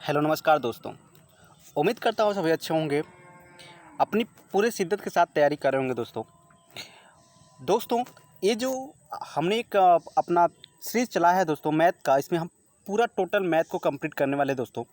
Hello नमस्कार दोस्तों। उम्मीद करता हूँ सभी अच्छे होंगे। अपनी पूरे शिद्दत के साथ तैयारी कर रहे होंगे दोस्तों। ये जो हमने एक अपना सीरीज़ चला है दोस्तों मैथ का, इसमें हम पूरा टोटल मैथ को कंप्लीट करने वाले हैं दोस्तों।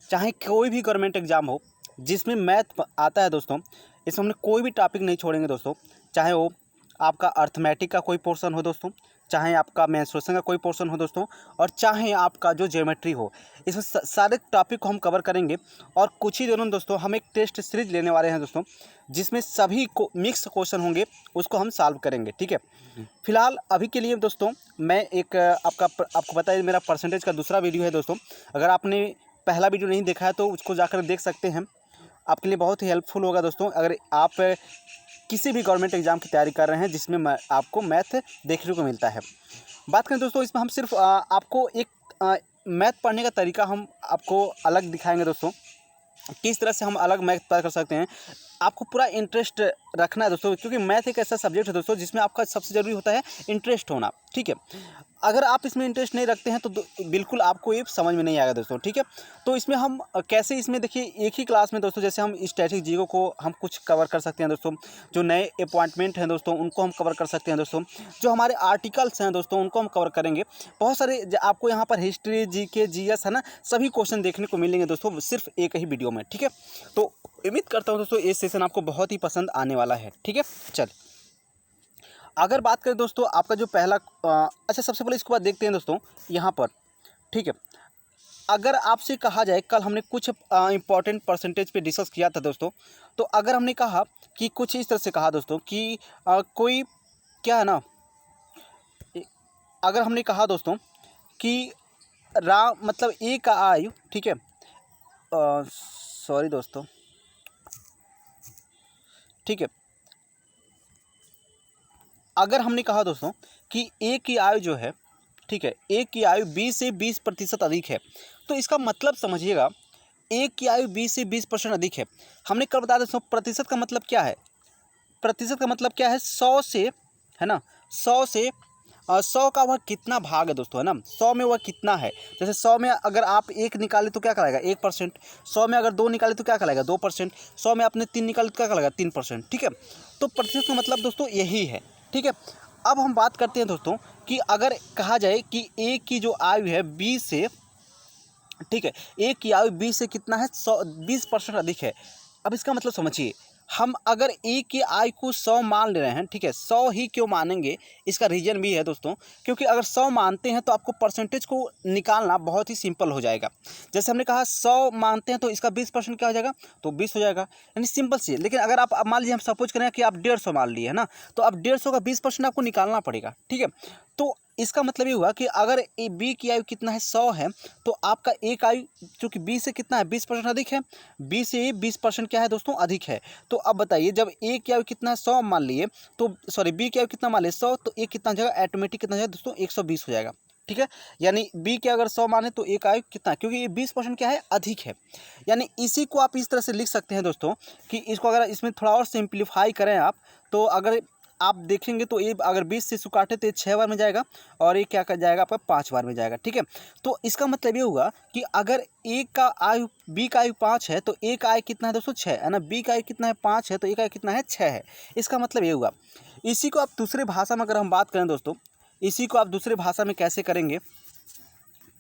चाहे कोई भी गवर्नमेंट एग्ज़ाम हो जिसमें मैथ आता है दोस्तों, इसमें हमने कोई भी टॉपिक नहीं छोड़ेंगे दोस्तों। चाहे वो आपका अर्थमेटिक का कोई पोर्शन हो दोस्तों, चाहे आपका मेंस्ट्रुएशन का कोई पोर्शन हो दोस्तों, और चाहे आपका जो ज्योमेट्री हो, इसमें सारे टॉपिक को हम कवर करेंगे। और कुछ ही दिनों में दोस्तों हम एक टेस्ट सीरीज लेने वाले हैं दोस्तों, जिसमें सभी को मिक्स क्वेश्चन होंगे, उसको हम सॉल्व करेंगे। ठीक है, फिलहाल अभी के लिए दोस्तों मैं एक आपको पता है मेरा परसेंटेज का दूसरा वीडियो है दोस्तों। अगर आपने पहला वीडियो नहीं देखा है तो उसको जाकर देख सकते हैं, आपके लिए बहुत ही हेल्पफुल होगा दोस्तों। अगर आप किसी भी गवर्नमेंट एग्ज़ाम की तैयारी कर रहे हैं जिसमें आपको मैथ देखने को मिलता है। बात करें दोस्तों, इसमें हम सिर्फ आपको एक मैथ पढ़ने का तरीका हम आपको अलग दिखाएंगे दोस्तों, किस तरह से हम अलग मैथ तैयार कर सकते हैं। आपको पूरा इंटरेस्ट रखना है दोस्तों, क्योंकि मैथ एक ऐसा सब्जेक्ट है दोस्तों जिसमें आपका सबसे ज़रूरी होता है इंटरेस्ट होना। ठीक है, अगर आप इसमें इंटरेस्ट नहीं रखते हैं तो बिल्कुल आपको ये समझ में नहीं आएगा दोस्तों। ठीक है, तो इसमें हम कैसे, इसमें देखिए एक ही क्लास में दोस्तों, जैसे हम स्टैटिक जीरो को हम कुछ कवर कर सकते हैं दोस्तों, जो नए अपॉइंटमेंट हैं दोस्तों उनको हम कवर कर सकते हैं दोस्तों, जो हमारे आर्टिकल्स हैं दोस्तों उनको हम कवर करेंगे। बहुत सारे आपको यहाँ पर हिस्ट्री, जीके, जीएस है ना, सभी क्वेश्चन देखने को मिलेंगे दोस्तों सिर्फ एक ही वीडियो में। ठीक है, तो उम्मीद करता हूँ दोस्तों ये सेशन आपको बहुत ही पसंद आने वाला है। ठीक है, चल अगर बात करें दोस्तों आपका जो पहला अच्छा, सबसे पहले इसके बाद देखते हैं दोस्तों यहाँ पर। ठीक है, अगर आपसे कहा जाए, कल हमने कुछ इंपॉर्टेंट परसेंटेज पे डिस्कस किया था दोस्तों, तो अगर हमने कहा कि कुछ इस तरह से कहा दोस्तों कि कोई क्या है ना, अगर हमने कहा दोस्तों कि राम मतलब ए का आयु, ठीक है, सॉरी दोस्तों, ठीक है, अगर हमने कहा दोस्तों कि ए की आयु जो है, ठीक है, ए की आयु 20 से 20% अधिक है, तो इसका मतलब समझिएगा ए की आयु 20 से 20% अधिक है। हमने कल बताया दोस्तों प्रतिशत का मतलब क्या है, प्रतिशत का मतलब क्या है, 100 से, है ना, 100 से 100 का वह कितना भाग है दोस्तों, है ना, 100 में वह कितना है। जैसे 100 में अगर आप 1 निकाले तो क्या कहलाएगा 1%, 100 में अगर 2 निकाले तो क्या कहलाएगा 2%, 100 में आपने 3 निकाले तो क्या कहलाएगा 3%। ठीक है, तो प्रतिशत का मतलब दोस्तों यही है। ठीक है, अब हम बात करते हैं दोस्तों कि अगर कहा जाए कि ए की जो आयु है 20 से, ठीक है, ए की आयु 20 से कितना है 20% अधिक है। अब इसका मतलब समझिए, हम अगर ए की आयु को 100 मान ले रहे हैं, ठीक है, 100 ही क्यों मानेंगे, इसका रीज़न भी है दोस्तों, क्योंकि अगर 100 मानते हैं तो आपको परसेंटेज को निकालना बहुत ही सिंपल हो जाएगा। जैसे हमने कहा 100 मानते हैं तो इसका 20% क्या हो जाएगा, तो 20 हो जाएगा, यानी सिंपल सी। लेकिन अगर आप मान लीजिए, हम सपोज करें कि आप 150 मान लिए, है ना, तो अब 150 का 20% आपको निकालना पड़ेगा। ठीक है, तो इसका मतलब ये हुआ कि अगर ए बी की आयु कितना है 100 है, तो आपका ए का आयु चूँकि 20 से कितना है 20% अधिक है, 20 से 20% क्या है दोस्तों अधिक है। तो अब बताइए, जब ए की आयु कितना है 100 मान लिए, तो सॉरी बी की आयु कितना मान लिए 100, तो ए कितना हो जाएगा, ऑटोमेटिक कितना हो जाएगा दोस्तों 120 हो जाएगा। ठीक है, यानी बी के अगर 100 माने तो ए का आयु कितना, क्योंकि ये 20% क्या है अधिक है। यानी इसी को आप इस तरह से लिख सकते हैं दोस्तों कि इसको अगर इसमें थोड़ा और सिंप्लीफाई करें आप, तो अगर आप देखेंगे तो ये अगर 20 से इसको काटे तो ये 6 बार में जाएगा, और ये क्या कर जाएगा आपका 5 बार में जाएगा। ठीक है, तो इसका मतलब ये हुआ कि अगर ए का आयु बी का आयु 5 है तो ए का आयु कितना है दोस्तों 6 है ना, बी का आयु कितना है 5 है तो ए का आयु कितना है 6 है। इसका मतलब ये हुआ। इसी को आप दूसरे भाषा में अगर हम बात करें दोस्तों, इसी को आप दूसरे भाषा में कैसे करेंगे,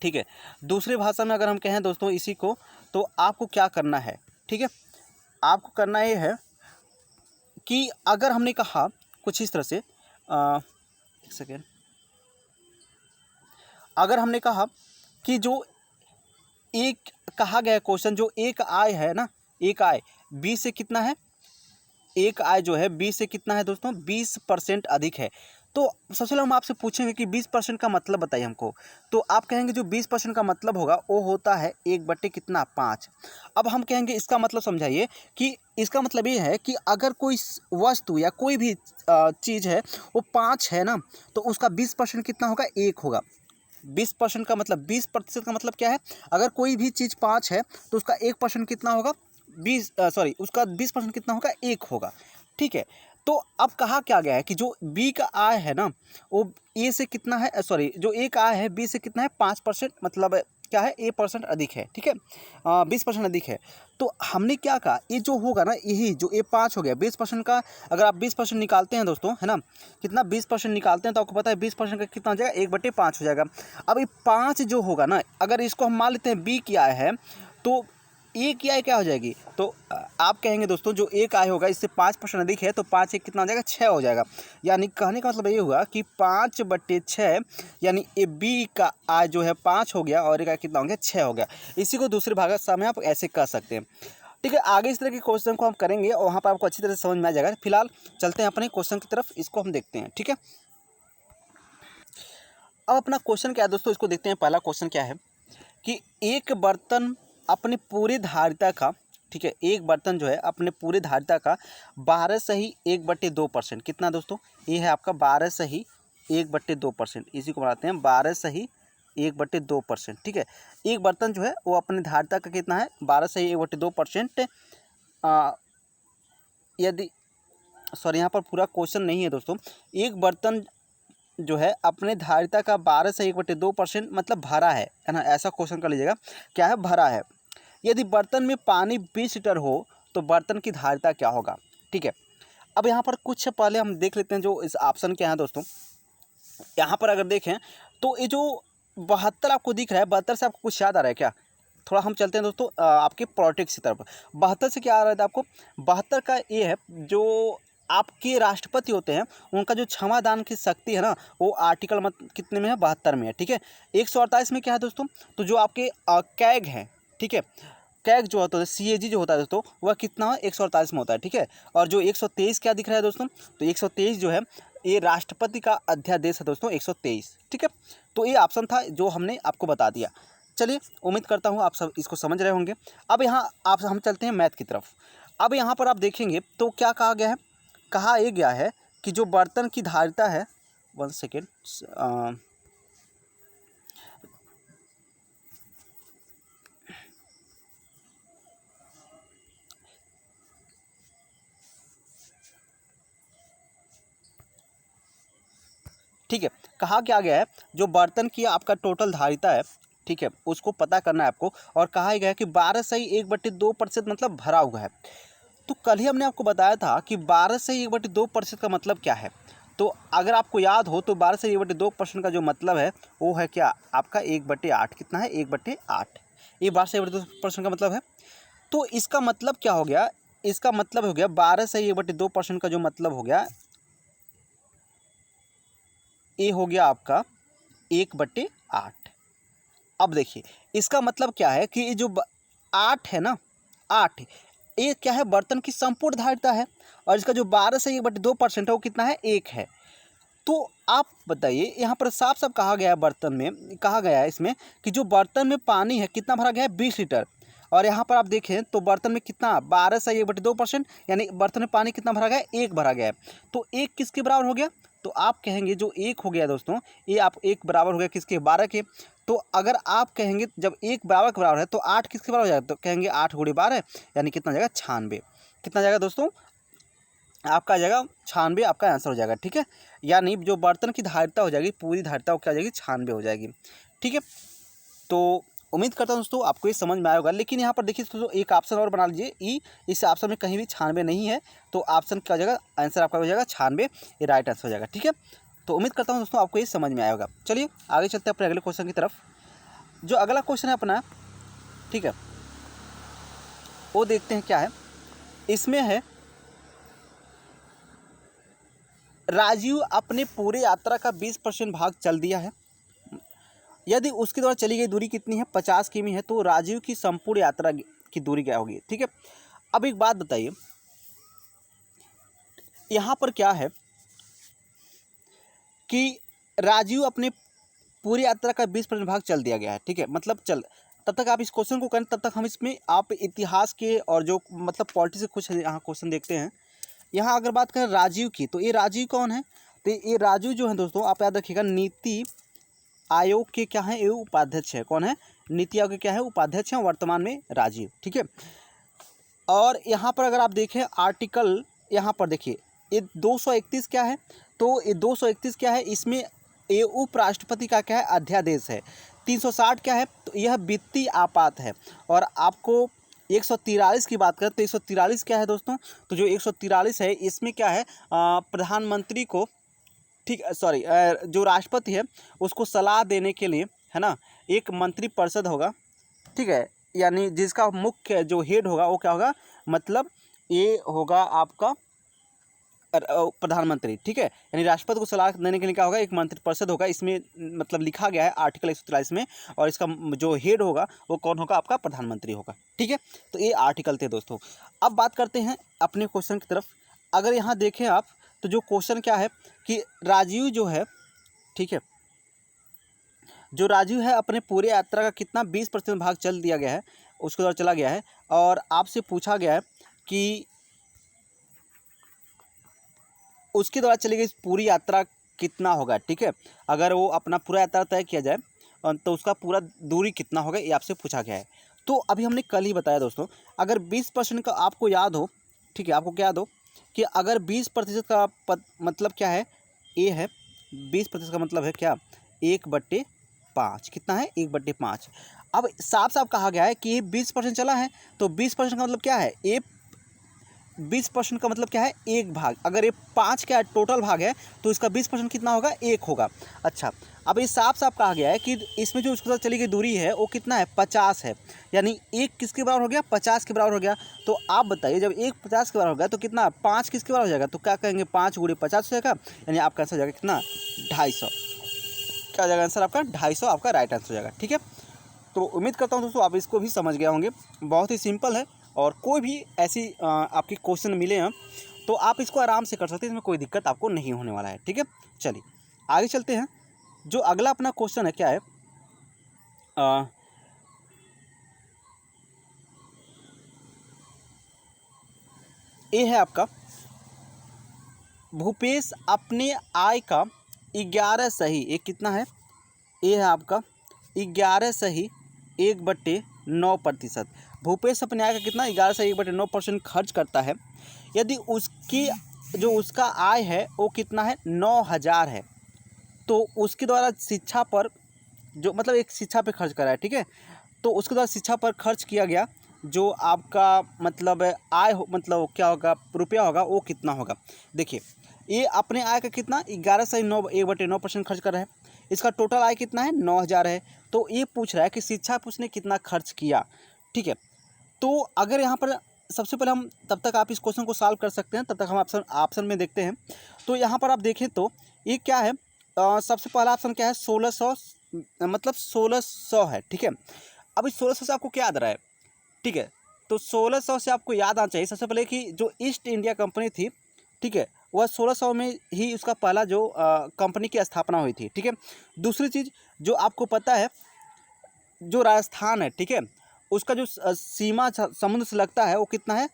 ठीक है, दूसरे भाषा में अगर हम कहें दोस्तों इसी को, तो आपको क्या करना है, ठीक है, आपको करना ये है कि अगर हमने कहा कुछ इस तरह से, एक सेकेंड, अगर हमने कहा कि जो एक कहा गया क्वेश्चन, जो एक आय है ना, एक आय 20 से कितना है, एक आय जो है 20 से कितना है दोस्तों 20% अधिक है। तो सबसे पहले हम आपसे पूछेंगे कि 20% का मतलब बताइए हमको, तो आप कहेंगे जो 20% का मतलब होगा वो होता है 1 बटे कितना 5। अब हम कहेंगे इसका मतलब समझाइए, कि इसका मतलब ये है कि अगर कोई वस्तु या कोई भी चीज़ है वो 5 है ना, तो उसका 20% कितना होगा 1 होगा। 20% का मतलब 20% का मतलब क्या है, अगर कोई भी चीज़ 5 है तो उसका 1% कितना होगा, उसका 20% कितना होगा 1 होगा। ठीक है, तो अब कहा क्या गया है कि जो बी का आय है ना, वो ए से कितना है, जो ए का आय है बी से कितना है 5%, मतलब क्या है, A% अधिक है, ठीक है, 20% अधिक है। तो हमने क्या कहा, ये जो होगा ना, यही जो A5 हो गया 20% का, अगर आप 20% निकालते हैं दोस्तों, है ना, कितना 20% निकालते हैं तो आपको पता है 20% का कितना हो जाएगा, 1/5 हो जाएगा। अब ये 5 जो होगा ना, अगर इसको हम मान लेते हैं B की आय है, तो ए की आय क्या हो जाएगी, तो आप कहेंगे दोस्तों जो एक आय होगा इससे 5% अधिक है, तो 5 एक कितना हो जाएगा, 6 हो जाएगा। यानी कहने का मतलब ये हुआ कि 5/6, यानी ए बी का आय जो है 5 हो गया और एक आय कितना हो गया, 6 हो गया। इसी को दूसरी भाषा में आप ऐसे कह सकते हैं, ठीक है। आगे इस तरह के क्वेश्चन को हम करेंगे और वहाँ पर आपको अच्छी तरह से समझ में आ जाएगा। फिलहाल चलते हैं अपने क्वेश्चन की तरफ, इसको हम देखते हैं, ठीक है। अब अपना क्वेश्चन क्या है दोस्तों, इसको देखते हैं। पहला क्वेश्चन क्या है कि एक बर्तन अपने पूरी धारिता का, ठीक है, एक बर्तन जो है अपने पूरी धारिता का 12/1/2%, कितना दोस्तों, ये है आपका 12/1/2%, इसी को बनाते हैं 12/1/2%, ठीक है। एक बर्तन जो है वो अपनी धारिता का कितना है, 12/1/2%। यदि सॉरी, यहाँ पर पूरा क्वेश्चन नहीं है दोस्तों। एक बर्तन जो है अपने धारिता का 12/1/2% मतलब भरा है ना, ऐसा क्वेश्चन कर लीजिएगा, क्या है, भरा है। यदि बर्तन में पानी 20 लीटर हो तो बर्तन की धारिता क्या होगा, ठीक है। अब यहाँ पर कुछ पहले हम देख लेते हैं जो इस ऑप्शन के हैं दोस्तों। यहाँ पर अगर देखें तो ये जो 72 आपको दिख रहा है, 72 से आपको कुछ याद आ रहा है क्या, थोड़ा हम चलते हैं दोस्तों आपके पॉलिटिक्स की तरफ। 72 से क्या आ रहा था आपको, 72 का ये है जो आपके राष्ट्रपति होते हैं, उनका जो क्षमादान की शक्ति है ना, वो आर्टिकल मत कितने में है, 72 में है, ठीक है। 148 में क्या है दोस्तों, तो जो आपके कैग हैं, ठीक है, कैग जो होता है, CAG जो होता है दोस्तों, वह कितना है, 148 में होता है, ठीक है। और जो 123 क्या दिख रहा है दोस्तों, तो 123 जो है ये राष्ट्रपति का अध्यादेश है दोस्तों, 123, ठीक है। तो ये ऑप्शन था जो हमने आपको बता दिया। चलिए, उम्मीद करता हूँ आप सब इसको समझ रहे होंगे। अब यहाँ आप हम चलते हैं मैथ की तरफ। अब यहाँ पर आप देखेंगे तो क्या कहा गया है, कहा ये गया है कि जो बर्तन की धारिता है, 1 सेकेंड, ठीक है, कहा क्या गया है, जो बर्तन की आपका टोटल धारिता है, ठीक है, उसको पता करना है आपको। और कहा गया है कि 12/1/2% मतलब भरा हुआ है। तो कल ही हमने आपको बताया था कि 12/1/2% का मतलब क्या है। तो अगर आपको याद हो तो 12/1/2% का जो मतलब है वो है क्या, आपका 1/8, कितना है, 1/8, ये 12/1/2% का मतलब है। तो इसका मतलब क्या हो गया, इसका मतलब हो गया 12/1/2% का जो मतलब हो गया, ये हो गया आपका 1/8। अब देखिए इसका मतलब क्या है कि ये जो 8 है ना, 8 ये क्या है, बर्तन की संपूर्ण धारिता है। और इसका जो 12/1/2% है वो कितना है, 1 है। तो आप बताइए, यहाँ पर साफ साफ कहा गया है, बर्तन में कहा गया है इसमें कि जो बर्तन में पानी है कितना भरा गया है, 20 लीटर। और यहाँ पर आप देखें तो बर्तन में कितना, 12/1/2%, यानी बर्तन में पानी कितना भरा गया है, 1 भरा गया है। तो 1 किसके बराबर हो गया, तो आप कहेंगे जो 1 हो गया दोस्तों, ये आप 1 बराबर हो गया किसके, 12 के। तो अगर आप कहेंगे जब 1 12 के बराबर है तो 8 किसके बराबर हो जाएगा, तो कहेंगे 8 × 12, यानी कितना जाएगा, 96। कितना जाएगा दोस्तों, आपका आ जाएगा 96, आपका आंसर हो जाएगा, ठीक है। यानी जो बर्तन की धारिता हो जाएगी, पूरी धारिता क्या हो जाएगी, 96 हो जाएगी, ठीक है। तो उम्मीद करता हूँ दोस्तों आपको ये समझ में आया होगा। लेकिन यहाँ पर देखिए दोस्तों, एक ऑप्शन और बना लीजिए ई, इस ऑप्शन में कहीं भी 96 नहीं है, तो ऑप्शन क्या हो जाएगा, आंसर आपका हो जाएगा 96, ये राइट आंसर हो जाएगा, ठीक है। तो उम्मीद करता हूँ दोस्तों आपको ये समझ में आया होगा। चलिए आगे चलते हैं अपने अगले क्वेश्चन की तरफ। जो अगला क्वेश्चन है अपना, ठीक है, वो देखते हैं क्या है। इसमें है, राजीव अपने पूरे यात्रा का 20% भाग चल दिया है। यदि उसके द्वारा चली गई दूरी कितनी है, 50 किमी है, तो राजीव की संपूर्ण यात्रा की दूरी क्या होगी, ठीक है। अब एक बात बताइए, यहाँ पर क्या है कि राजीव अपने पूरी यात्रा का 20% भाग चल दिया गया है, ठीक है, मतलब चल, तब तक आप इस क्वेश्चन को करें, तब तक हम इसमें आप इतिहास के और जो मतलब पॉलिटिक्स के कुछ यहाँ क्वेश्चन देखते हैं। यहाँ अगर बात करें राजीव की, तो ये राजीव कौन है, तो ये राजीव जो है दोस्तों, आप याद रखिएगा, नीति आयोग के क्या है, ये उपाध्यक्ष है। कौन है, नीति आयोग के क्या है, उपाध्यक्ष हैं वर्तमान में राजीव, ठीक है। और यहाँ पर अगर आप देखें आर्टिकल, यहाँ पर देखिए ये 231 क्या है, तो ये 231 क्या है, इसमें ये उपराष्ट्रपति का क्या है, अध्यादेश है। 360 क्या है, तो यह वित्तीय आपात है। और आपको 143 की बात करें तो 143 क्या है दोस्तों, तो जो 143 है इसमें क्या है, प्रधानमंत्री को, ठीक, सॉरी, जो राष्ट्रपति है उसको सलाह देने के लिए, है ना, एक मंत्रिपरिषद होगा, ठीक है, यानी जिसका मुख्य जो हेड होगा वो क्या होगा, मतलब ये होगा आपका प्रधानमंत्री, ठीक है, यानी राष्ट्रपति को सलाह देने के लिए क्या होगा, एक मंत्रिपरिषद होगा। इसमें मतलब लिखा गया है आर्टिकल 143 में, और इसका जो हेड होगा वो कौन होगा, आपका प्रधानमंत्री होगा, ठीक है। तो ये आर्टिकल थे दोस्तों। अब बात करते हैं अपने क्वेश्चन की तरफ। अगर यहाँ देखें आप तो जो क्वेश्चन क्या है कि राजीव जो है, ठीक है, जो राजीव है अपने पूरे यात्रा का कितना 20% भाग चल दिया गया है, उसके द्वारा चला गया है, और आपसे पूछा गया है कि उसके द्वारा चली गई पूरी यात्रा कितना होगा, ठीक है। अगर वो अपना पूरा यात्रा तय किया जाए तो उसका पूरा दूरी कितना होगा, ये आपसे पूछा गया है। तो अभी हमने कल ही बताया दोस्तों, अगर 20% का आपको याद हो, ठीक है, आपको क्या याद हो कि अगर 20% का मतलब क्या है, ए है, 20% का मतलब है क्या, 1/5, कितना है, 1/5। अब साफ साफ कहा गया है कि 20% चला है, तो 20% का मतलब क्या है, 20% का मतलब क्या है, एक भाग। अगर ये 5 क्या टोटल भाग है तो इसका 20% कितना होगा, 1 होगा। अच्छा, अब ये साफ साफ कहा गया है कि इसमें जो उसके साथ चली गई दूरी है वो कितना है, 50 है, यानी 1 किसके बराबर हो गया, 50 के बराबर हो गया। तो आप बताइए, जब 1 50 के बराबर हो गया तो कितना, 5 किसके बराबर हो जाएगा, तो क्या कहेंगे, 5 × 50 हो जाएगा, यानी आपका आंसर हो जाएगा कितना, 250। क्या हो जाएगा आंसर आपका, 250 आपका राइट आंसर हो जाएगा, ठीक है। तो उम्मीद करता हूँ दोस्तों आप इसको भी समझ गए होंगे, बहुत ही सिंपल है, और कोई भी ऐसी आपकी क्वेश्चन मिले हैं तो आप इसको आराम से कर सकते हैं, इसमें कोई दिक्कत आपको नहीं होने वाला है, ठीक है। चलिए आगे चलते हैं। जो अगला अपना क्वेश्चन है क्या है, ये है आपका, भूपेश अपने आय का 11 सही, ये कितना है, ये है आपका 11 सही 1/9%। भूपेश अपने आय का कितना, 11 से 1/9% खर्च करता है। यदि उसकी जो उसका आय है वो कितना है, 9,000 है, तो उसके द्वारा शिक्षा पर, जो मतलब एक शिक्षा पे खर्च करा है, ठीक है, तो उसके द्वारा शिक्षा पर खर्च किया गया जो आपका मतलब आय मतलब क्या होगा, रुपया होगा, वो कितना होगा। देखिए ये अपने आय का कितना, 11 से 9 1/9% खर्च कर रहा है, इसका टोटल आय कितना है, 9,000 है। तो ये पूछ रहा है कि शिक्षा पर उसने कितना खर्च किया, ठीक है। तो अगर यहाँ पर सबसे पहले हम, तब तक आप इस क्वेश्चन को सॉल्व कर सकते हैं, तब तक हम ऑप्शन में देखते हैं। तो यहाँ पर आप देखें तो ये क्या है, सबसे पहला ऑप्शन क्या है, 1600, मतलब 1600 है, ठीक है। अब इस 1600 से आपको क्या याद रहा है, ठीक है, तो 1600 से आपको याद आना चाहिए सबसे पहले कि जो ईस्ट इंडिया कंपनी थी, ठीक है, वह 1600 में ही उसका पहला जो कंपनी की स्थापना हुई थी, ठीक है। दूसरी चीज़ जो आपको पता है, जो राजस्थान है, ठीक है, उसका जो सीमा समुद्र से लगता है वो कितना है,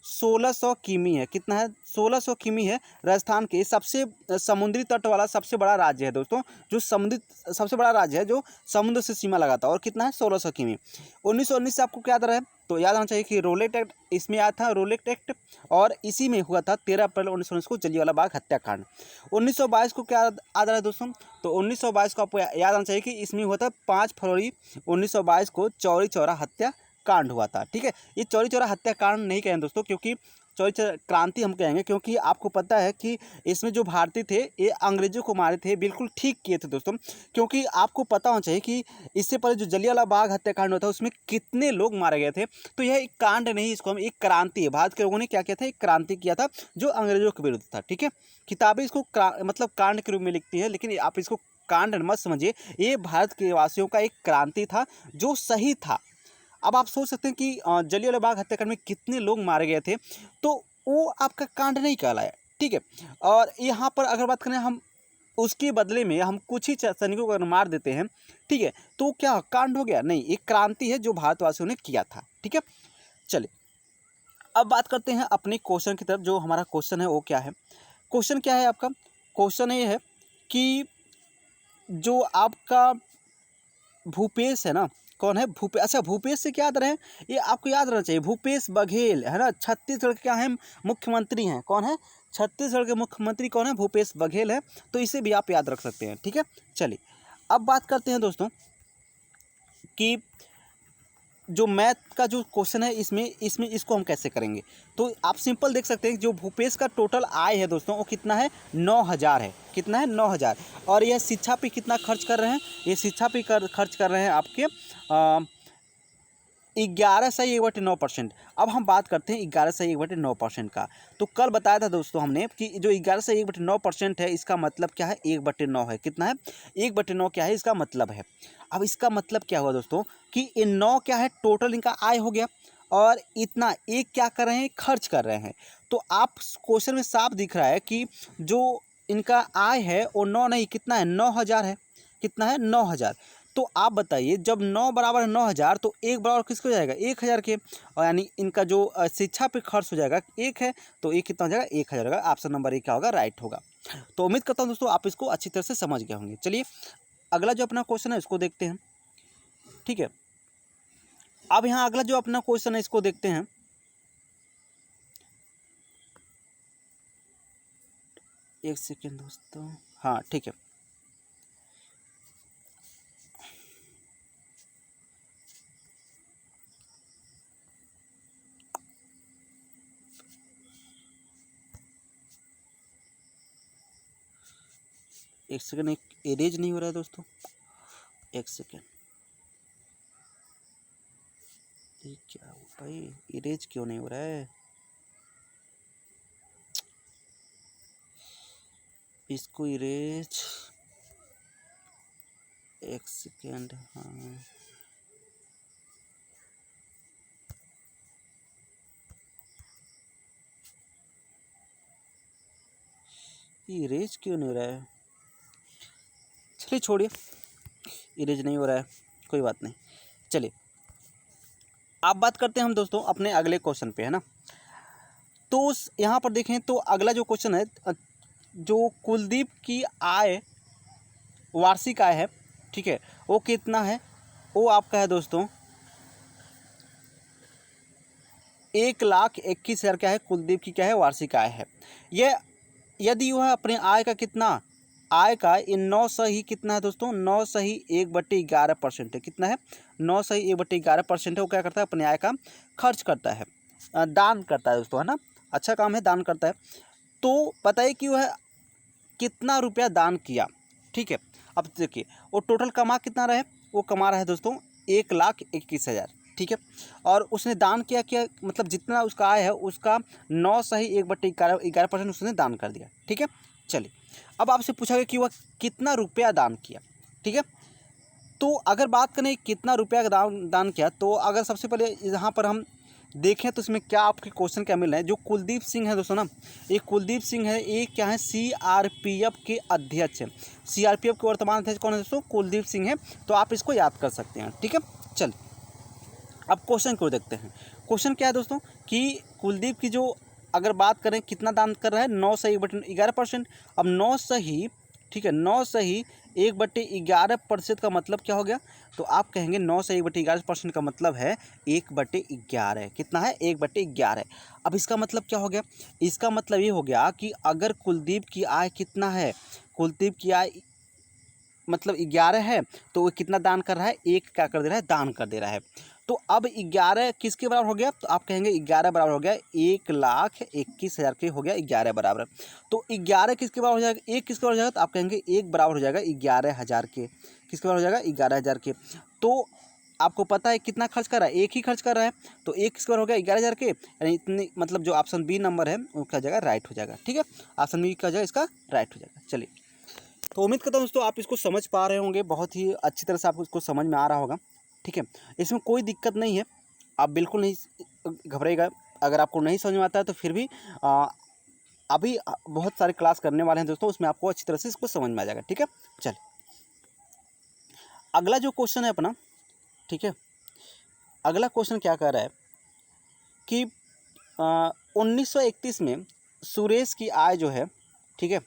1600 किमी है, कितना है, 1600 किमी है। राजस्थान के सबसे समुद्री तट वाला सबसे बड़ा राज्य है दोस्तों, जो समुद्री सबसे बड़ा राज्य है जो समुद्र से सीमा लगाता है, और कितना है, 1600 किमी। 1919 से आपको क्या याद रहा है, तो याद आना चाहिए कि रोलेट एक्ट इसमें आया था, रोलेट एक्ट, और इसी में हुआ था 13 अप्रैल 1919 को जलियांवाला बाग हत्याकांड। 1922 को क्या याद आ रहा है दोस्तों, तो 1922 को आपको याद आना चाहिए कि इसमें हुआ था 5 फरवरी 1922 को चौरी चौरा हत्या कांड हुआ था, ठीक है। ये चौरी चौरा हत्याकांड नहीं कहेंगे दोस्तों, क्योंकि चौरी चौरा क्रांति हम कहेंगे, क्योंकि आपको पता है कि इसमें जो भारतीय थे ये अंग्रेजों को मारे थे, बिल्कुल ठीक किए थे दोस्तों। क्योंकि आपको पता होना चाहिए कि इससे पहले जो जलियांवाला बाग हत्याकांड हुआ था उसमें कितने लोग मारे गए थे। तो यह एक कांड नहीं, इसको हम एक क्रांति है, भारत के लोगों ने क्या किया था, एक क्रांति किया था जो अंग्रेजों के विरुद्ध था, ठीक है। किताबें इसको मतलब कांड के रूप में लिखती है, लेकिन आप इसको कांड मत समझिए, ये भारत के वासियों का एक क्रांति था जो सही था। अब आप सोच सकते हैं कि जलियांवाला बाग हत्याकांड में कितने लोग मारे गए थे, तो वो आपका कांड नहीं कहलाया, ठीक है। और यहाँ पर अगर बात करें हम, उसके बदले में हम कुछ ही सैनिकों को अगर मार देते हैं, ठीक है, तो क्या कांड हो गया, नहीं, एक क्रांति है जो भारतवासियों ने किया था, ठीक है। चलिए अब बात करते हैं अपने क्वेश्चन की तरफ। जो हमारा क्वेश्चन है वो क्या है, क्वेश्चन क्या है आपका, क्वेश्चन ये है कि जो आपका भूपेश है ना, कौन है, अच्छा भूपेश से क्या याद रहे, ये आपको याद रहना चाहिए, भूपेश बघेल है ना, छत्तीसगढ़ के क्या है, मुख्यमंत्री हैं, कौन है, छत्तीसगढ़ के मुख्यमंत्री कौन है, भूपेश बघेल है। तो इसे भी आप याद रख सकते हैं, ठीक है। चलिए अब बात करते हैं दोस्तों कि जो मैथ का जो क्वेश्चन है इसमें इसमें इसको हम कैसे करेंगे। तो आप सिंपल देख सकते हैं जो भूपेश का टोटल आय है दोस्तों वो कितना है 9,000 है। कितना है 9,000। और यह शिक्षा पे कितना खर्च कर रहे हैं, ये शिक्षा पे खर्च कर रहे हैं आपके 11.1/9%। अब हम बात करते हैं 11.1/9% का। तो कल बताया था दोस्तों हमने कि जो 11.1/9% है इसका मतलब क्या है 1/9 है। कितना है 1/9 क्या है इसका मतलब है। अब इसका मतलब क्या हुआ दोस्तों कि ये 9 क्या है टोटल इनका आय हो गया और इतना एक क्या कर रहे हैं खर्च कर रहे हैं। तो आप क्वेश्चन में साफ दिख रहा है कि जो इनका आय है वो 9 नहीं कितना है 9,000 है। कितना है 9,000। तो आप बताइए जब 9 बराबर है 9,000 तो 1 बराबर किसको हो जाएगा 1,000 के। और यानी इनका जो शिक्षा पे खर्च हो जाएगा 1 है तो 1 कितना हो जाएगा 1,000 होगा। ऑप्शन नंबर 1 क्या होगा राइट होगा। तो उम्मीद करता हूँ दोस्तों आप इसको अच्छी तरह से समझ गए होंगे। चलिए अगला जो अपना क्वेश्चन है इसको देखते हैं। ठीक है, अब यहाँ अगला जो अपना क्वेश्चन है इसको देखते हैं। एक सेकेंड दोस्तों, हाँ ठीक है। एक सेकेंड, एक इरेज नहीं हो रहा है दोस्तों, एक सेकेंड। ये क्या हो भाई, इरेज क्यों नहीं हो रहा है? इसको इरेज, एक सेकेंड। हाँ इरेज क्यों नहीं हो रहा है? चलिए छोड़िए, इरेज नहीं हो रहा है, कोई बात नहीं। चलिए आप बात करते हैं हम दोस्तों अपने अगले क्वेश्चन पे, है ना। तो यहाँ पर देखें तो अगला जो क्वेश्चन है जो कुलदीप की आय, वार्षिक आय है, ठीक है, वो कितना है, वो आपका है दोस्तों 1,21,000 क्या है कुलदीप की क्या है वार्षिक आय है। यह यदि वह अपने आय का कितना, आय का इन 9 से ही कितना है दोस्तों 9 से ही 1/11% है। कितना है 9 से ही 1/11% है। वो क्या करता है अपने आय का खर्च करता है, दान करता है दोस्तों, है ना। अच्छा काम है, दान करता है। तो बताइए कि वह कितना रुपया दान किया। ठीक है, अब देखिए वो टोटल कमा कितना रहे, वो कमा रहा है दोस्तों 1,21,000। ठीक है, और उसने दान किया क्या, मतलब जितना उसका आय है उसका 9 से ही 1/11% उसने दान कर दिया। ठीक है, चलिए अब आपसे पूछा गया कि वह कितना रुपया दान किया। ठीक है, तो अगर बात करें कितना रुपया दान किया, तो अगर सबसे पहले यहाँ पर हम देखें तो इसमें क्या आपके क्वेश्चन क्या मिल रहे हैं। जो कुलदीप सिंह है दोस्तों ना, ये कुलदीप सिंह है, ये क्या है सीआरपीएफ के अध्यक्ष हैं। सीआरपीएफ के वर्तमान अध्यक्ष कौन है दोस्तों, कुलदीप सिंह है। तो आप इसको याद कर सकते हैं। ठीक है, चल अब क्वेश्चन को देखते हैं। क्वेश्चन क्या है दोस्तों कि कुलदीप की जो अगर बात करें कितना दान कर रहा है 9 से 1/11%। अब 9 से ही, ठीक है, 9 से ही 1/11% का मतलब क्या हो गया, तो आप कहेंगे 9 से 1/11% का मतलब है 1/11। कितना है 1/11। अब इसका मतलब क्या हो गया, इसका मतलब ये हो गया कि अगर कुलदीप की आय कितना है, कुलदीप की आय मतलब 11 है, तो वो कितना दान कर रहा है, एक क्या कर दे रहा है दान कर दे रहा है। तो अब 11 किसके बराबर हो गया, तो आप कहेंगे 11 बराबर हो गया 1,21,000 के हो गया 11 बराबर। तो 11 किसके बराबर हो जाएगा, एक किसके बराबर हो जाएगा, तो आप कहेंगे एक बराबर हो जाएगा 11,000 के। किसके बराबर हो जाएगा 11,000 के। तो आपको पता है कितना खर्च कर रहा है, एक ही खर्च कर रहा है। तो एक किसके बराबर हो गया 11,000 के, यानी इतनी मतलब जो ऑप्शन बी नंबर है उसका जगह राइट हो जाएगा। ठीक है, ऑप्शन बी का जगह इसका राइट हो जाएगा। चलिए तो उम्मीद करता हूँ दोस्तों आप इसको समझ पा रहे होंगे, बहुत ही अच्छी तरह से आपको इसको समझ में आ रहा होगा। ठीक है, इसमें कोई दिक्कत नहीं है, आप बिल्कुल नहीं घबराइएगा। अगर आपको नहीं समझ में आता है तो फिर भी अभी बहुत सारे क्लास करने वाले हैं दोस्तों, उसमें आपको अच्छी तरह से इसको समझ में आ जाएगा। ठीक है, चल अगला जो क्वेश्चन है अपना, ठीक है, अगला क्वेश्चन क्या कह रहा है कि 1931 में सुरेश की आय जो है, ठीक है,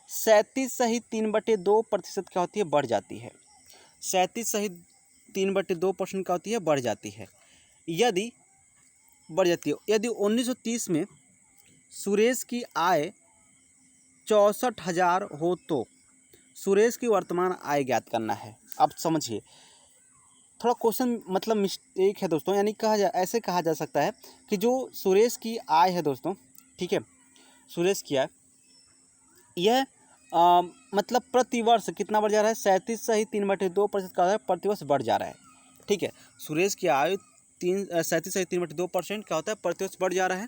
37.3/2% क्या होती है, बढ़ जाती है। 37.3/2% क्या होती है, बढ़ जाती है। यदि बढ़ जाती है, यदि 1930 में सुरेश की आय 64,000 हो तो सुरेश की वर्तमान आय ज्ञात करना है। अब समझिए थोड़ा क्वेश्चन मतलब मिस्टेक है दोस्तों, यानी ऐसे कहा जा सकता है कि जो सुरेश की आय है दोस्तों, ठीक है, सुरेश की आय यह मतलब प्रतिवर्ष कितना बढ़ जा रहा है, 37.3/2% का प्रतिवर्ष बढ़ जा रहा है। ठीक है, सुरेश की आय 37.3/2% क्या होता है, प्रतिवर्ष बढ़ जा रहा है।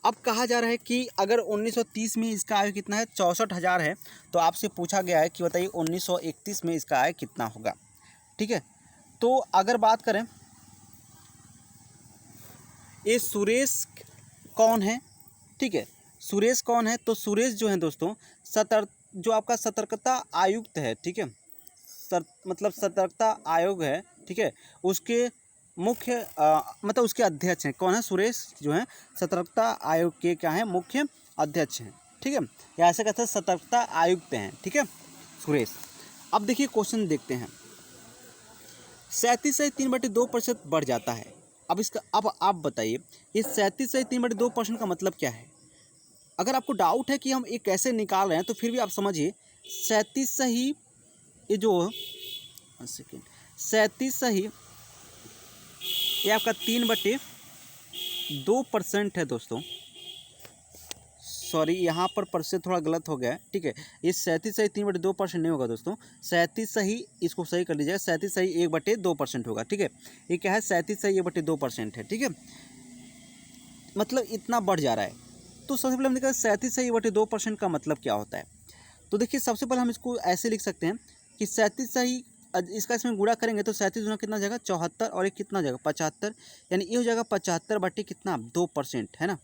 अब कहा जा रहा है कि अगर 1930 में इसका आय कितना है, 64,000 है, तो आपसे पूछा गया है कि बताइए 1931 में इसका आय कितना होगा। ठीक है, तो अगर बात करें ये सुरेश कौन है, ठीक है, सुरेश कौन है, तो सुरेश जो है दोस्तों जो आपका सतर्कता आयुक्त है, ठीक है, मतलब सतर्कता आयोग है, ठीक है, उसके मुख्य मतलब उसके अध्यक्ष हैं। कौन है, सुरेश जो है सतर्कता आयोग के क्या है, मुख्य अध्यक्ष हैं। ठीक है, या ऐसे कहते हैं सतर्कता आयुक्त हैं। ठीक है, सुरेश। अब देखिए क्वेश्चन देखते हैं, 37.3/2% बढ़ जाता है। अब आप बताइए ये 37.3/2% का मतलब क्या है। अगर आपको डाउट है कि हम ये कैसे निकाल रहे हैं, तो फिर भी आप समझिए 37 सही, ये जो 37 सही ये आपका 3/2% है दोस्तों। सॉरी, यहाँ पर परसेंट थोड़ा गलत हो गया है। ठीक है, ये 37 सही 3/2% नहीं होगा दोस्तों, 37 सही, इसको सही कर लीजिएगा, 37 सही 1/2% होगा। ठीक है, ये क्या है, 37 सही 1/2% है। ठीक है, मतलब इतना बढ़ जा रहा है। तो सबसे पहले हम देखा 37 सही 1/2% का मतलब क्या होता है। तो देखिए सबसे पहले हम इसको ऐसे लिख सकते हैं कि 37 सही, इसका इसमें गुणा करेंगे तो 37 गुना कितना हो जाएगा, 74, और एक कितना हो जाएगा, 75, यानी ये हो जाएगा 75 बटे कितना, 2%, है ना,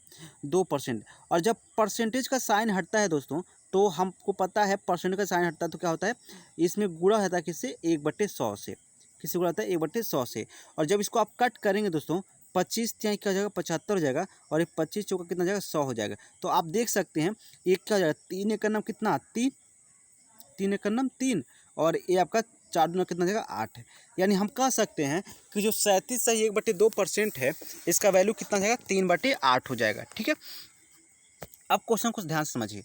2%। और जब परसेंटेज का साइन हटता है दोस्तों, तो हमको पता है परसेंटेज का साइन हटता है तो क्या होता है, इसमें गुणा होता है किससे, 1/100 से, किससे गुणा होता है, 1/100 से। और जब इसको आप कट करेंगे दोस्तों, 25 क्या हो जाएगा, 75 हो जाएगा, और एक 25 चौका कितना हो जाएगा, 100 हो जाएगा। तो आप देख सकते हैं एक क्या हो जाएगा, 3 एकड़ नाम कितना, 3 एकड़ नाम 3, और ये आपका 4 दूना कितना हो जाएगा, 8 है। यानी हम कह सकते हैं कि जो 37 सही 1/2% है, इसका वैल्यू कितना हो जाएगा, 3/8 हो जाएगा। ठीक है, अब क्वेश्चन कुछ ध्यान से समझिए,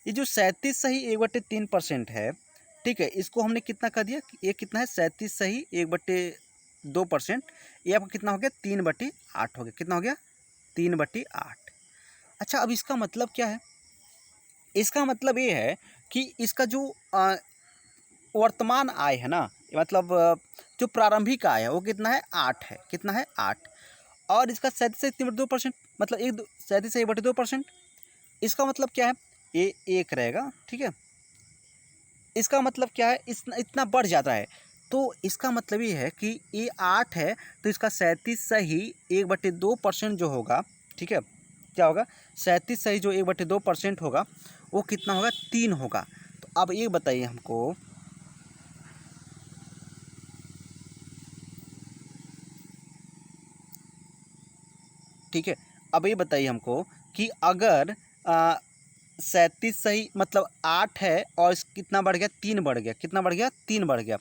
ये जो 37 सही 1/3% है, ठीक है, इसको हमने कितना कर दिया, ये कितना है, 37 सही 1/2%, ये आपका कितना हो गया, 3/8 हो गया, कितना हो गया, 3/8। अच्छा, अब इसका मतलब क्या है, इसका मतलब ये है कि इसका जो वर्तमान आय है ना, मतलब जो प्रारंभिक आय है वो कितना है, 8 है, कितना है, 8। और इसका 37.2%, मतलब 37.2%, इसका मतलब क्या है, ये 1 रहेगा। ठीक है, इसका मतलब क्या है, इतना बढ़ जाता है, तो इसका मतलब ये है कि ये 8 है, तो इसका 37 सही 1/2% जो होगा, ठीक है, क्या होगा, 37 सही जो 1/2% होगा, वो कितना होगा, 3 होगा। तो अब ये बताइए हमको, ठीक है, अब ये बताइए हमको कि अगर 37 सही मतलब 8 है, और कितना बढ़ गया, 3 बढ़ गया, कितना बढ़ गया, 3 बढ़ गया।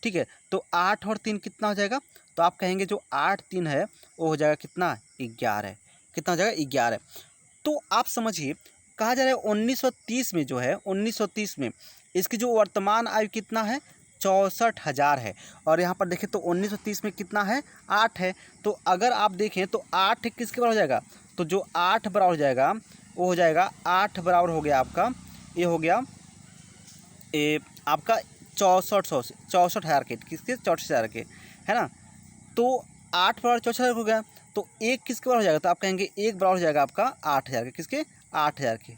ठीक है, तो 8 और 3 कितना हो जाएगा, तो आप कहेंगे जो 8 3 है वो हो जाएगा कितना, 11, कितना हो जाएगा, 11। तो आप समझिए, कहा जा रहा है 1930 में जो है, 1930 में इसकी जो वर्तमान आयु कितना है, 64,000 है। और यहाँ पर देखें तो 1930 में कितना है, 8 है। तो अगर आप देखें तो 8 किसके बराबर हो जाएगा, तो जो 8 बराबर हो जाएगा वो हो जाएगा, 8 बराबर हो गया आपका, ये हो गया ये आपका 64,000 के, किसके, 64,000 के, है ना। तो 8 बराबर 64,000 हो गया, तो एक किसके बराबर हो जाएगा, तो आप कहेंगे एक बराबर हो जाएगा आपका 8,000 के, किसके, 8,000 के।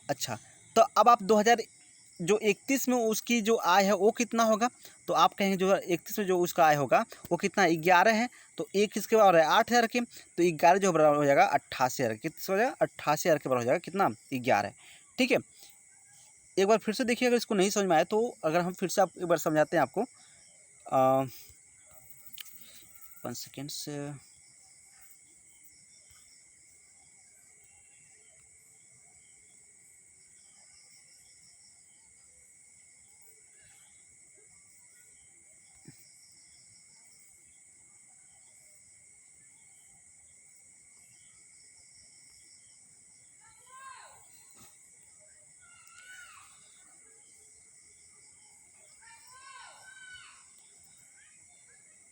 अच्छा, तो अब आप 2031 में उसकी जो आय है वो कितना होगा, तो आप कहेंगे जो 31 में जो उसका आय होगा वो कितना, 11 है। तो एक किसके बराबर है, 8,000 के, तो 11 जो बराबर हो जाएगा 88,000, कितना हो जाएगा, 88,000 के बराबर हो जाएगा, कितना, 11। ठीक है, एक बार फिर से देखिए, अगर इसको नहीं समझ में आया तो अगर हम फिर से एक बार समझाते हैं आपको, 1 सेकेंड से,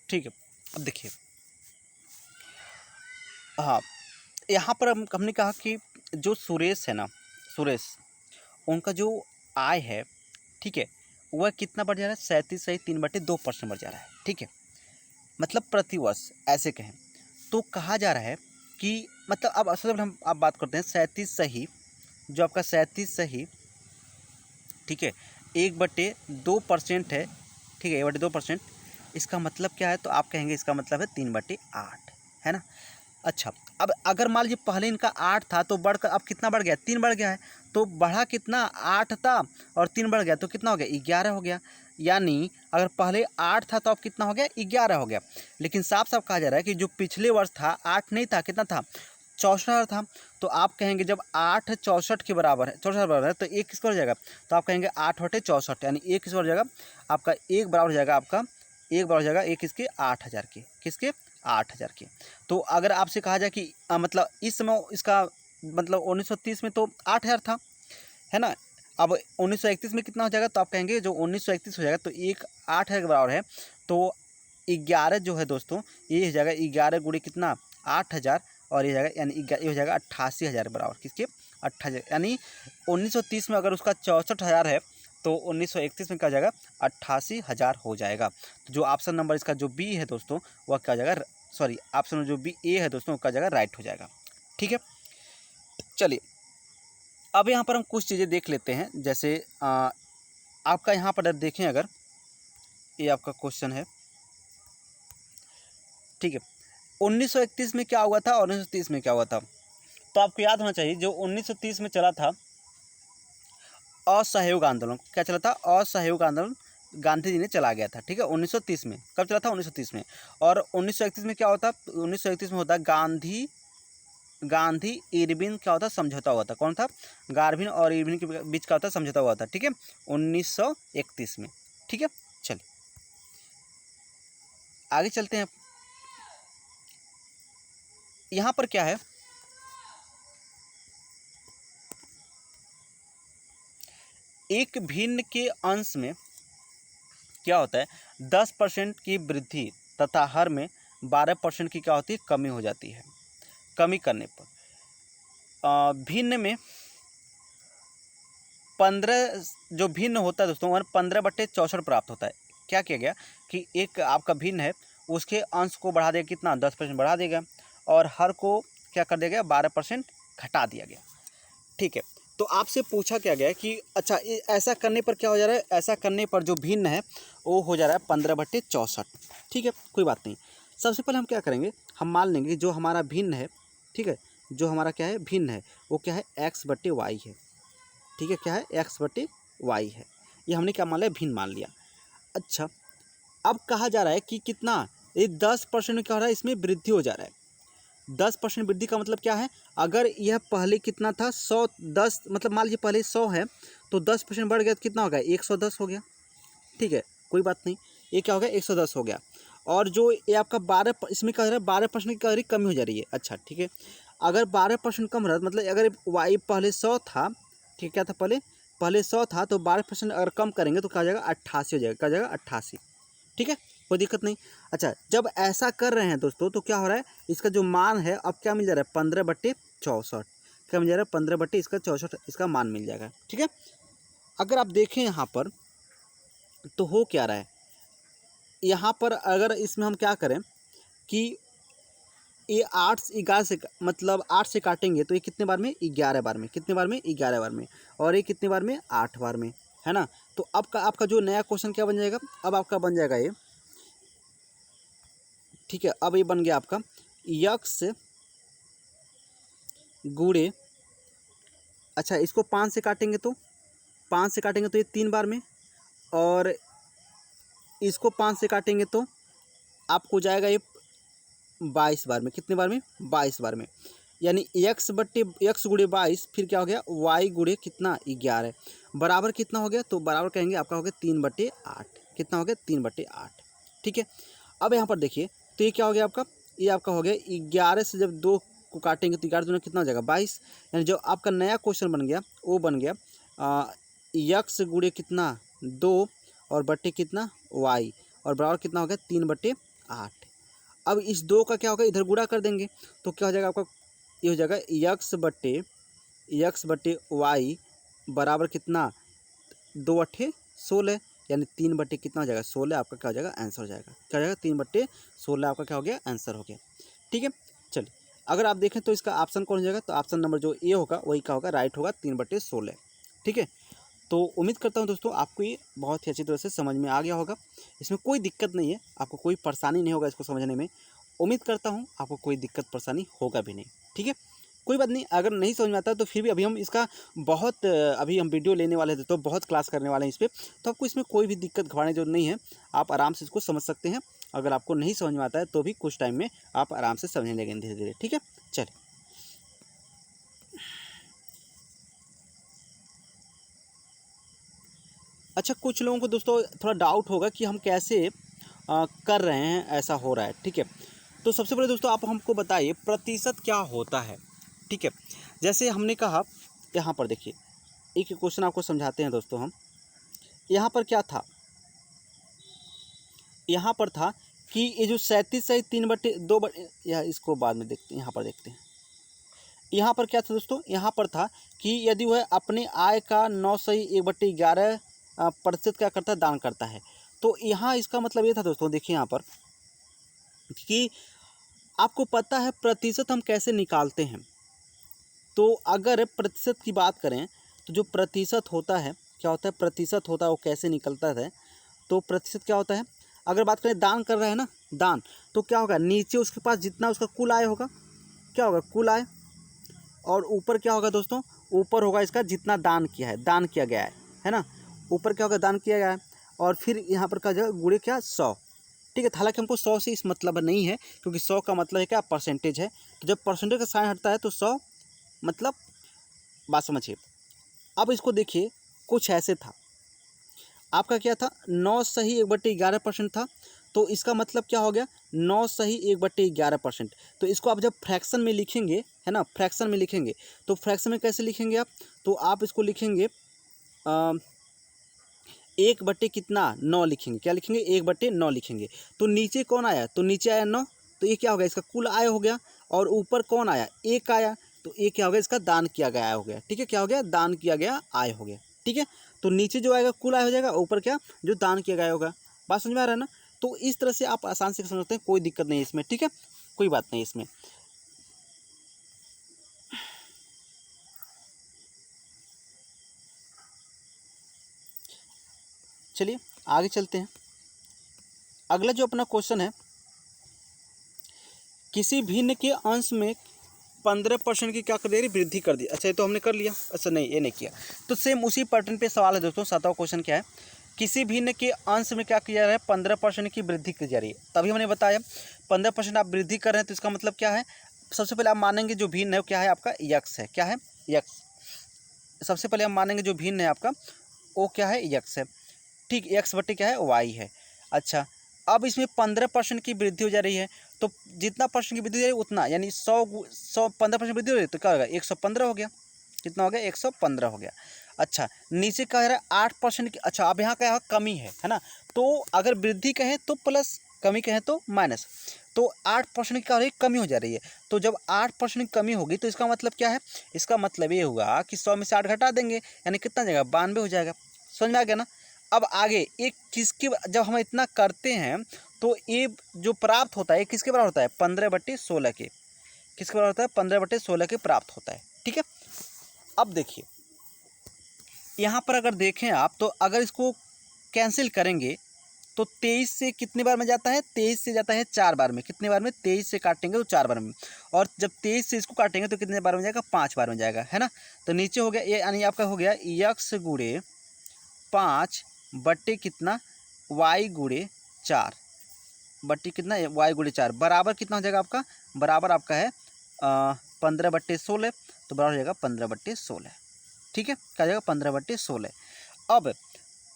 ठीक है। अब देखिए, हाँ, यहाँ पर हमने कहा कि जो सुरेश है ना, सुरेश, उनका जो आय है, ठीक है, वह कितना बढ़ जा रहा है, 37.3/2% बढ़ जा रहा है, ठीक है, मतलब प्रतिवर्ष ऐसे कहें तो कहा जा रहा है कि मतलब अब सबसे पहले हम आप बात करते हैं 37 सही, जो आपका 37 सही, ठीक है, 1/2% है, ठीक है, 1/2%, इसका मतलब क्या है, तो आप कहेंगे इसका मतलब है 3/8, है ना। अच्छा, अब अगर मान लीजिए पहले इनका 8 था तो बढ़कर अब कितना बढ़ गया, 3 बढ़ गया है, तो बढ़ा कितना, 8 था और 3 बढ़ गया तो कितना हो गया, 11 हो गया। यानी अगर पहले 8 था तो अब कितना हो गया, 11 हो गया। लेकिन साफ साफ कहा जा रहा है कि जो पिछले वर्ष था 8 नहीं था, कितना था, 64 था। तो आप कहेंगे जब 8 64 के बराबर है, 64 बराबर है, तो एक किस पर हो जाएगा, तो आप कहेंगे 8/64, यानी एक किस पर हो जाएगा, आपका एक बराबर हो जाएगा, आपका एक बराबर हो जाएगा एक किसके, 8000 के, किसके, 8000 के। तो अगर आपसे कहा जाए कि मतलब इस समय इसका मतलब 1930 में तो 8000 था, है ना। अब 1931 में कितना हो जाएगा, तो आप कहेंगे जो 1931 हो जाएगा तो एक 8000 के बराबर है, तो 11 जो है दोस्तों, ये हो जाएगा 11 गुणे कितना, 8000, और ये जाएगा यानी ये हो जाएगा 88,000 के बराबर, किसके, 88,000। यानी 1930 में अगर उसका 64,000 है तो 1931 में क्या हो जाएगा, 88,000 हो जाएगा। तो जो ऑप्शन नंबर इसका जो बी है दोस्तों, वह क्या हो जाएगा, सॉरी ऑप्शन जो बी ए है दोस्तों, क्या हो जाएगा, राइट हो जाएगा, ठीक है। चलिए, अब यहाँ पर हम कुछ चीज़ें देख लेते हैं, जैसे आपका यहाँ पर देखें, अगर ये आपका क्वेश्चन है, ठीक है, 1931 में क्या हुआ था और 1930 में क्या हुआ था, तो आपको याद होना चाहिए जो 1930 में चला था असहयोग आंदोलन, क्या चला था, असहयोग आंदोलन, गांधी जी ने चला गया था, ठीक है, 1930 में, कब चला था, 1930 में। और 1931 में क्या होता, 1931 में होता गांधी इरविन क्या होता, समझौता हुआ था, कौन था, गार्विन और इरविन के बीच का होता समझौता हुआ था, ठीक है, 1931 में, ठीक है। चलिए आगे चलते हैं। यहाँ पर क्या है, एक भिन्न के अंश में क्या होता है, 10% की वृद्धि तथा हर में 12% की क्या होती है, कमी हो जाती है। कमी करने पर भिन्न में 15, जो भिन्न होता है दोस्तों, वह 15/64 प्राप्त होता है। क्या किया गया कि एक आपका भिन्न है, उसके अंश को बढ़ा देगा कितना, 10% बढ़ा देगा, और हर को क्या कर दिया गया, 12% घटा दिया गया, ठीक है। तो आपसे पूछा क्या गया कि अच्छा ऐसा करने पर क्या हो जा रहा है, ऐसा करने पर जो भिन्न है वो हो जा रहा है 15/64, ठीक है, कोई बात नहीं। सबसे पहले हम क्या करेंगे, हम मान लेंगे जो हमारा भिन्न है, ठीक है, जो हमारा क्या है, भिन्न है, वो क्या है, x/y है, ठीक है, क्या है, x/y है, ये हमने क्या मान लिया, भिन्न मान लिया। अच्छा, अब कहा जा रहा है कि कितना, ये 10% में क्या हो रहा है, इसमें वृद्धि हो जा रहा है। 10% वृद्धि का मतलब क्या है, अगर यह पहले कितना था, 110, मतलब मान लीजिए पहले 100 है, तो 10% बढ़ गया तो कितना हो गया, 110 हो गया, ठीक है, कोई बात नहीं, ये क्या हो गया, 110 हो गया। और जो ये आपका 12, इसमें क्या हो रहा है, 12% की क्या हो रही, कमी हो जा रही है। अच्छा ठीक है, अगर 12% कम रहा, मतलब अगर वाई पहले 100 था, ठीक, क्या था पहले 100 था, तो 12% अगर कम करेंगे तो क्या हो जाएगा, 88 हो जाएगा, क्या हो जाएगा, 88, ठीक है, कोई दिक्कत नहीं। अच्छा, जब ऐसा कर रहे हैं दोस्तों, तो क्या हो रहा है, इसका जो मान है अब क्या मिल जा रहा है, 15/64, क्या मिल जा रहा है, 15/64 इसका मान मिल जाएगा, ठीक है। अगर आप देखें यहाँ पर तो हो क्या रहा है, यहाँ पर अगर इसमें हम क्या करें कि ये 8 11 से, मतलब 8 से काटेंगे तो ये कितने बार में, 11 बार में, कितने बार में, 11 बार में, और ये कितने बार में, 8 बार में, है ना। तो अब का आपका जो नया क्वेश्चन क्या बन जाएगा, अब आपका बन जाएगा ये, ठीक है, अब ये बन गया आपका यक्स गुणे, अच्छा इसको 5 से काटेंगे तो, 5 से काटेंगे तो ये 3 बार में, और इसको 5 से काटेंगे तो आपको जाएगा ये 22 बार में, कितने बार में, 22 बार में। यानी x गुणे 22, फिर क्या हो गया, y गुणे कितना, 11, बराबर कितना हो गया, तो बराबर कहेंगे आपका हो गया 3/8, कितना हो गया, 3/8, ठीक है। अब यहाँ पर देखिए, तो ये क्या हो गया आपका, ये आपका हो गया 11 से जब 2 को काटेंगे तो 11 दूना कितना हो जाएगा, 22। यानी जो आपका नया क्वेश्चन बन गया वो बन गया x गुणे कितना, 2, और बट्टे कितना, y, और बराबर कितना हो गया, 3/8, 8। अब इस 2 का क्या होगा, इधर गुणा कर देंगे तो क्या हो जाएगा आपका, ये हो जाएगा x/y बराबर कितना, 2 अट्ठे 16, यानी 3 बटे कितना हो जाएगा 16, आपका क्या हो जाएगा आंसर हो जाएगा, क्या हो जाएगा 3/16 आपका क्या हो गया आंसर हो गया। ठीक है, चलिए अगर आप देखें तो इसका ऑप्शन कौन हो जाएगा, तो ऑप्शन नंबर जो ए होगा वही क्या होगा, राइट होगा 3/16। ठीक है, तो उम्मीद करता हूँ दोस्तों आपको ये बहुत ही अच्छी तरह से समझ में आ गया होगा, इसमें कोई दिक्कत नहीं है, आपको कोई परेशानी नहीं होगा इसको समझने में। उम्मीद करता हूँ आपको कोई दिक्कत परेशानी होगा भी नहीं। ठीक है, कोई बात नहीं, अगर नहीं समझ में आता तो फिर भी अभी हम इसका बहुत अभी हम वीडियो लेने वाले थे तो बहुत क्लास करने वाले हैं इस पर, तो आपको इसमें कोई भी दिक्कत घबराने की जरूरत नहीं है, आप आराम से इसको समझ सकते हैं। अगर आपको नहीं समझ में आता है तो भी कुछ टाइम में आप आराम से समझने लगेंगे धीरे धीरे। ठीक है, चलिए अच्छा, कुछ लोगों को दोस्तों थोड़ा डाउट होगा कि हम कैसे कर रहे हैं, ऐसा हो रहा है। ठीक है, तो सबसे पहले दोस्तों आप हमको बताइए प्रतिशत क्या होता है। ठीक है, जैसे हमने कहा यहाँ पर देखिए, एक क्वेश्चन आपको समझाते हैं दोस्तों हम। यहाँ पर क्या था, यहाँ पर था कि ये जो 37 है 3/2, या इसको बाद में देखते हैं, यहाँ पर देखते हैं। यहाँ पर क्या था दोस्तों, यहाँ पर था कि यदि वह अपने आय का 9/1/11% क्या करता है, दान करता है। तो यहाँ इसका मतलब ये था दोस्तों, देखिए यहाँ पर कि आपको पता है प्रतिशत हम कैसे निकालते हैं। तो अगर प्रतिशत की बात करें तो जो प्रतिशत होता है, क्या होता है प्रतिशत होता है, वो कैसे निकलता है, तो प्रतिशत क्या होता है, अगर बात करें दान कर रहे हैं ना, दान, तो क्या होगा, नीचे उसके पास जितना उसका कुल आय होगा, क्या होगा कुल आय, और ऊपर क्या होगा दोस्तों, ऊपर होगा इसका जितना दान किया है, दान किया गया है ना, ऊपर क्या होगा दान किया गया है, और फिर यहाँ पर क्या जाएगा गुणे क्या 100। ठीक है, हालांकि हमको 100 से इस मतलब नहीं है, क्योंकि 100 का मतलब है क्या, परसेंटेज है, तो जब परसेंटेज का साइन हटता है तो 100 मतलब, बात समझिए। अब इसको देखिए, कुछ ऐसे था, आपका क्या था 9/1/11% था, तो इसका मतलब क्या हो गया 9/1/11%। तो इसको आप जब फ्रैक्शन में लिखेंगे, है ना, फ्रैक्शन में लिखेंगे, तो फ्रैक्शन में कैसे लिखेंगे आप, तो आप इसको लिखेंगे 1/, कितना 9 लिखेंगे, क्या लिखेंगे 1/9 लिखेंगे। तो नीचे कौन आया, तो नीचे आया 9, तो ये क्या हो गया इसका कुल आय हो गया, और ऊपर कौन आया 1 आया, तो ये क्या हो गया इसका दान किया गया आय हो गया। ठीक है, क्या हो गया दान किया गया आय हो गया। ठीक है, तो नीचे जो आएगा कुल आय हो जाएगा, ऊपर क्या जो दान किया गया होगा। बात समझ में आ रहा है ना, तो इस तरह से आप आसान से समझ सकते हैं, कोई दिक्कत नहीं है इसमें। ठीक है, कोई बात नहीं इसमें। चलिए आगे चलते हैं। अगला जो अपना क्वेश्चन है, किसी भिन्न के अंश में 15% की क्या कर दी, वृद्धि कर दी। अच्छा, ये तो हमने कर लिया, अच्छा नहीं ये नहीं किया, तो सेम उसी पैटर्न पे सवाल है दोस्तों। 7वां क्वेश्चन क्या है, किसी भिन्न के अंश में क्या किया जा रहा है, 15% की वृद्धि की जा रही है। तभी हमने बताया 15% आप वृद्धि कर रहे हैं, तो इसका मतलब क्या है, सबसे पहले आप मानेंगे जो भिन्न है वो क्या है आपका यक्स है, क्या है यक्स। सबसे पहले हम मानेंगे जो भिन्न है आपका वो क्या है यक्स है। ठीक, एक्स बटे क्या है वाई है। अच्छा, अब इसमें 15% की वृद्धि हो जा रही है, तो जितना परसेंट की वृद्धि हो जा रही है उतना, यानी 15% वृद्धि हो रही है, तो क्या होगा 115 हो गया, कितना हो गया 115 हो गया। अच्छा, नीचे कह रहा है 8% की, अच्छा अब यहाँ क्या है कमी है ना, तो अगर वृद्धि कहें तो प्लस, कमी कहें तो माइनस, तो 8% की क्या हो रही है कमी हो जा रही है। तो जब 8% की कमी होगी तो इसका मतलब क्या है, इसका मतलब ये होगा कि 100 में से 8 घटा देंगे, यानी कितना जाएगा 92 हो जाएगा। समझ में आ गया ना। अब आगे एक किसके, जब हम इतना करते हैं तो ये जो प्राप्त होता है किसके बराबर होता है 15/16 के, किसके बराबर होता है 15/16 के प्राप्त होता है। ठीक है, अब देखिए यहाँ पर अगर देखें आप, तो अगर इसको कैंसिल करेंगे तो 23 से कितने बार में जाता है, 23 से जाता है 4 बार में, कितने बार में 23 से काटेंगे तो 4 बार में, और जब 23 से इसको काटेंगे तो कितने बार में जाएगा 5 बार में जाएगा, है ना। तो नीचे हो गया ये, यानी आपका हो गया यक्स गुणे 5 बट्टे कितना वाई गुणे 4 बट्टे कितना वाई गुणे 4 बराबर कितना हो जाएगा आपका, बराबर आपका है 15/16, तो बराबर हो जाएगा 15/16। ठीक है, क्या जाएगा 15/16। अब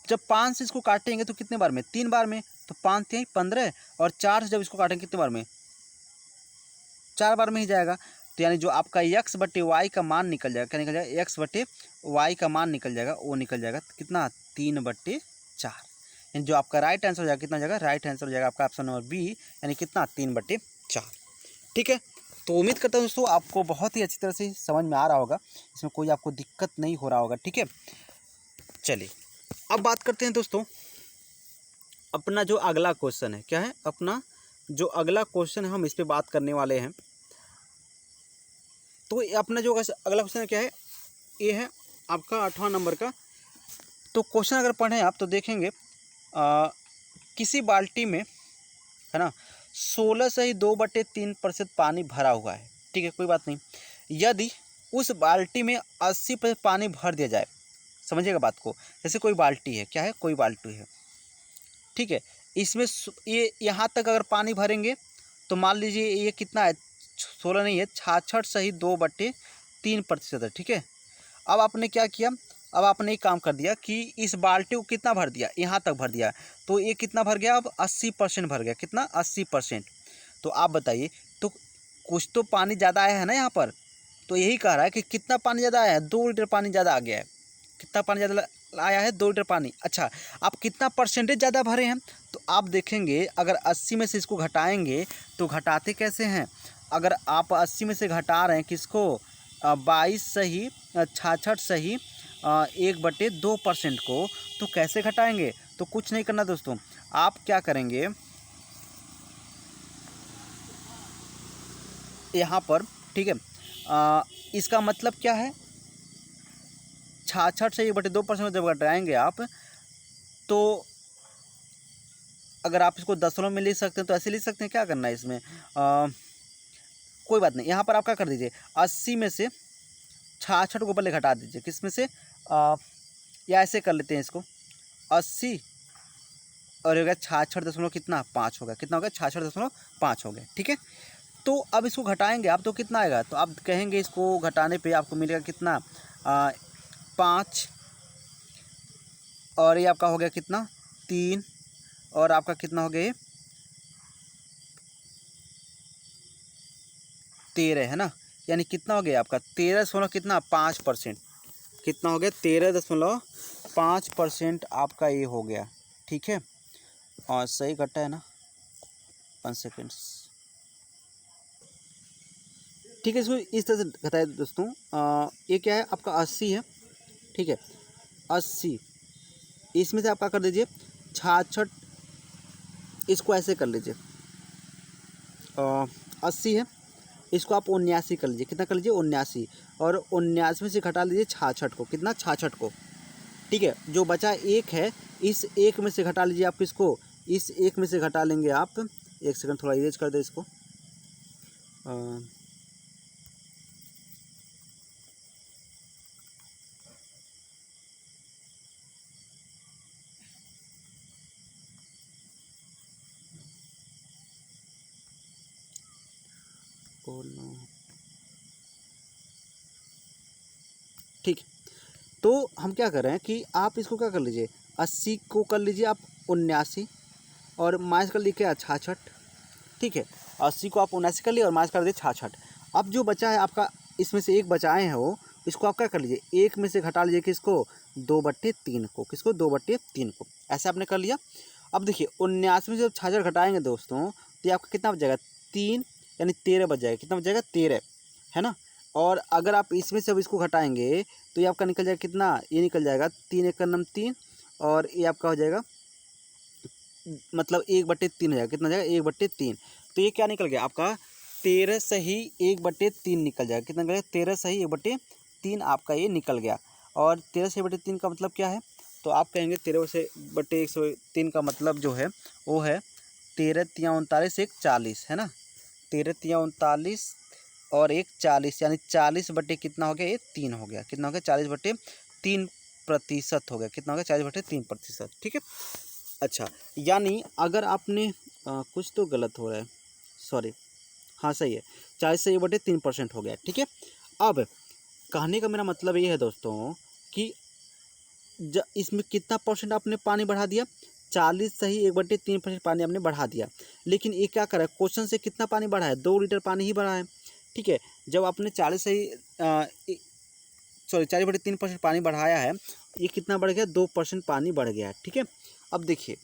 जब 5 से इसको काटेंगे तो कितने बार में 3 बार में, तो 5 3 15, और 4 से जब इसको काटेंगे कितने बार में 4 बार में ही जाएगा। तो यानी जो आपका x बटे वाई का मान निकल जाएगा, क्या निकल जाएगा x बटे वाई का मान निकल जाएगा, वो निकल जाएगा कितना 3/4। यानी जो आपका राइट आंसर हो जाएगा कितना हो जाएगा, राइट आंसर हो जाएगा आपका ऑप्शन नंबर बी, यानी कितना 3/4। ठीक है, तो उम्मीद करता हूँ दोस्तों आपको बहुत ही अच्छी तरह से समझ में आ रहा होगा, इसमें कोई आपको दिक्कत नहीं हो रहा होगा। ठीक है, चलिए अब बात करते हैं दोस्तों अपना जो अगला क्वेश्चन है, क्या है अपना जो अगला क्वेश्चन है, हम इस पे बात करने वाले हैं। तो अपना जो अगला क्वेश्चन है क्या है, ये है आपका 8वां नंबर का। तो क्वेश्चन अगर पढ़ें आप तो देखेंगे किसी बाल्टी में, है ना, 16 से ही 2/3% पानी भरा हुआ है। ठीक है, कोई बात नहीं। यदि उस बाल्टी में 80% पानी भर दिया जाए, समझिएगा बात को, जैसे कोई बाल्टी है, क्या है, कोई बाल्टी है, ठीक है, इसमें ये यहाँ तक अगर पानी भरेंगे तो मान लीजिए ये कितना है, 16 नहीं है, 66 सही 2/3% है। ठीक है, अब आपने क्या किया, अब आपने एक काम कर दिया कि इस बाल्टी को कितना भर दिया, यहाँ तक भर दिया, तो ये कितना भर गया, अब 80% भर गया, कितना 80%। तो आप बताइए, तो कुछ तो पानी ज़्यादा आया है ना यहाँ पर, तो यही कह रहा है कि कितना पानी ज़्यादा आया है, 2 लीटर पानी ज़्यादा आ गया है। कितना पानी ज़्यादा आया है, 2 लीटर पानी। अच्छा, आप कितना परसेंटेज ज़्यादा भरे हैं, तो आप देखेंगे अगर 80 में से इसको घटाएंगे तो घटाते कैसे हैं, अगर आप 80 में से घटा रहे हैं किसको, 22 सही 66 सही 1/2% को, तो कैसे घटाएंगे, तो कुछ नहीं करना दोस्तों, आप क्या करेंगे यहाँ पर, ठीक है, इसका मतलब क्या है, 66 से 1/2% जब घटाएंगे आप, तो अगर आप इसको दशमलव में लिख सकते हैं तो ऐसे लिख सकते हैं, क्या करना है इसमें, कोई बात नहीं, यहाँ पर आप क्या कर दीजिए, 80 में से 66 को पहले घटा दीजिए, किस में से, या ऐसे कर लेते हैं इसको, 80 और हो गया 66 कितना 5 हो गया, कितना हो गया 66.5 हो गया। ठीक है, तो अब इसको घटाएंगे आप तो कितना आएगा, तो आप कहेंगे इसको घटाने पे आपको मिलेगा कितना, 5, और ये आपका हो गया कितना 3, और आपका कितना हो गया ये 13, है ना, यानी कितना हो गया आपका 13 कितना 5%, कितना हो गया 13.5% आपका ये हो गया। ठीक है, और सही घटा है ना, 1 सेकेंड, ठीक है, इसको इस तरह से घटाए दोस्तों, ये क्या है आपका 80 है। ठीक है, 80, इसमें से आप क्या कर दीजिए 66, इसको ऐसे कर लीजिए, 80 है, इसको आप 79 कर लीजिए, कितना कर लीजिए 79, और 79 में से घटा लीजिए 66 को, कितना 66 को। ठीक है, जो बचा एक है, इस एक में से घटा लीजिए आप किसको, इस एक में से घटा लेंगे आप, एक सेकंड थोड़ा इरेज कर दे इसको, ठीक, तो हम क्या कर रहे हैं कि आप इसको क्या कर लीजिए, 80 को कर लीजिए आप 79, और माइनस कर लीजिए 66। ठीक है, 80 को आप 79 कर लिए और माइनस कर दिए 66। अब जो बचा है आपका, इसमें से एक बचाए हैं वो, इसको आप क्या कर लीजिए, एक में से घटा लीजिए किसको 2/3 को, किसको 2/3 को, ऐसे आपने कर लिया। अब देखिए 79 में से जब 66 घटाएंगे दोस्तों, तो ये आपका कितना बच जाएगा 3, यानी 13 बच जाएगा, कितना बच जाएगा 13, है ना। और अगर आप इसमें से अब इसको घटाएंगे तो ये आपका निकल जाएगा कितना, ये निकल जाएगा 3 एक का नम 3, और ये आपका हो जाएगा मतलब 1/3 हो जाएगा, कितना हो जाएगा 1/3। तो ये क्या निकल गया आपका 13 सही 1/3 निकल जाएगा, कितना निकल गया 13 सही 1/3 आपका ये निकल गया। और 13 से 1/3 का मतलब क्या है, तो आप कहेंगे 13 से 1/3 का मतलब जो है वो है 13 तिया 39 1 40, है ना, 13 तिया 39 और 1 40, यानी 40 बटे कितना हो गया, ये 3 हो गया, कितना हो गया 40/3% हो गया, कितना हो गया 40/3%। ठीक है, अच्छा, यानी अगर आपने कुछ तो गलत हो रहा है, सॉरी, हाँ सही है, 40 से 1/3% हो गया। ठीक है, अब कहने का मेरा मतलब ये है दोस्तों कि इसमें कितना परसेंट आपने पानी बढ़ा दिया, 40 सही 1/3% पानी आपने बढ़ा दिया, लेकिन ये क्या करा है, क्वेश्चन से कितना पानी बढ़ा है, 2 लीटर पानी ही बढ़ा है। ठीक है, जब आपने 40 सही 40/3% पानी बढ़ाया है, ये कितना बढ़ गया 2% पानी बढ़ गया है। ठीक है, अब देखिए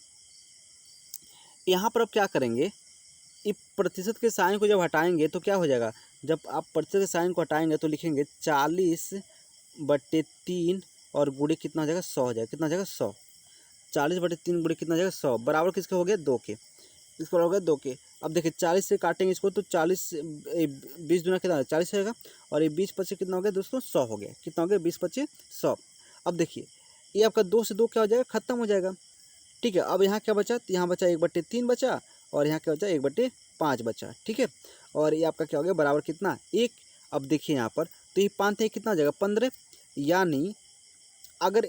यहाँ पर अब क्या करेंगे, इस प्रतिशत के साइन को जब हटाएंगे तो क्या हो जाएगा, जब आप प्रतिशत के साइन को हटाएंगे तो लिखेंगे 40/3 और गुणे कितना हो जाएगा 100 हो जाएगा, कितना हो जाएगा 100। 40/3 गुणे कितना हो जाएगा 100 बराबर किसके हो गया 2 के, इसको हो गया 2 के। अब देखिए 40 से काटेंगे इसको तो 40 20 दूना कितना 40 रहेगा और ये 20/25 कितना हो गया दोस्तों 100 हो गया, कितना हो गया 20/25 100। अब देखिए ये आपका 2 से 2 क्या हो जाएगा खत्म हो जाएगा, ठीक है। अब यहाँ क्या बचा, यहाँ बचा 1/3 बचा और यहाँ क्या बचा 1/5 बचा, ठीक है। और ये आपका क्या हो गया बराबर कितना 1। अब देखिए यहाँ पर तो ये 5 है कितना हो जाएगा 15, यानी अगर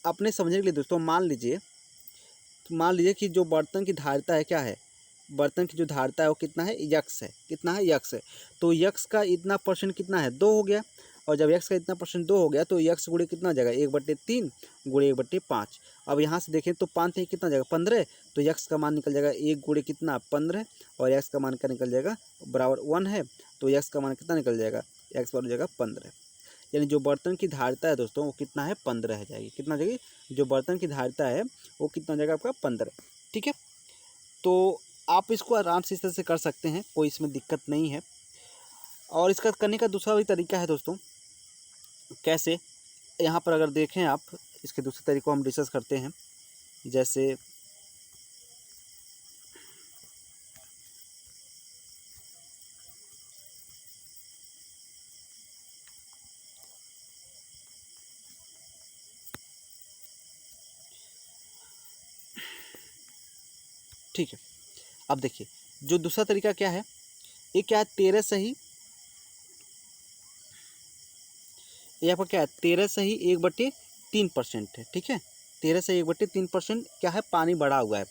अपने समझने के लिए दोस्तों मान लीजिए कि जो बर्तन की धारिता है क्या है, बर्तन की जो धारिता है वो कितना है यक्स है, कितना है यक्स है। तो यक्स का इतना परसेंट कितना है 2 हो गया, और जब यक्स का इतना परसेंट 2 हो गया तो यक्स गुणे कितना हो जाएगा 1/3 गुणे 1/5। अब यहाँ से देखें तो 5 है कितना हो जाएगा 15, तो यक्स का मान निकल जाएगा 1 गुणे कितना 15 और यक्स का मान क्या निकल जाएगा बराबर 1 है, तो यक्स का मान कितना निकल जाएगा यक्स बराबर हो जाएगा 15। यानी जो बर्तन की धारिता है दोस्तों वो कितना है 15 है जाएगी, कितना जाएगी जो बर्तन की धारिता है वो कितना जाएगा आपका 15, ठीक है। तो आप इसको आराम से इस तरह से कर सकते हैं, कोई इसमें दिक्कत नहीं है। और इसका करने का दूसरा भी तरीका है दोस्तों, कैसे, यहाँ पर अगर देखें आप इसके दूसरे तरीके को हम डिस्कस करते हैं। जैसे ठीक है, अब देखिए जो दूसरा तरीका क्या है, ये क्या है 13 सही, ये आपका क्या है 13 सही 1/3% है, ठीक है। 13 से 1/3% क्या है पानी बढ़ा हुआ है।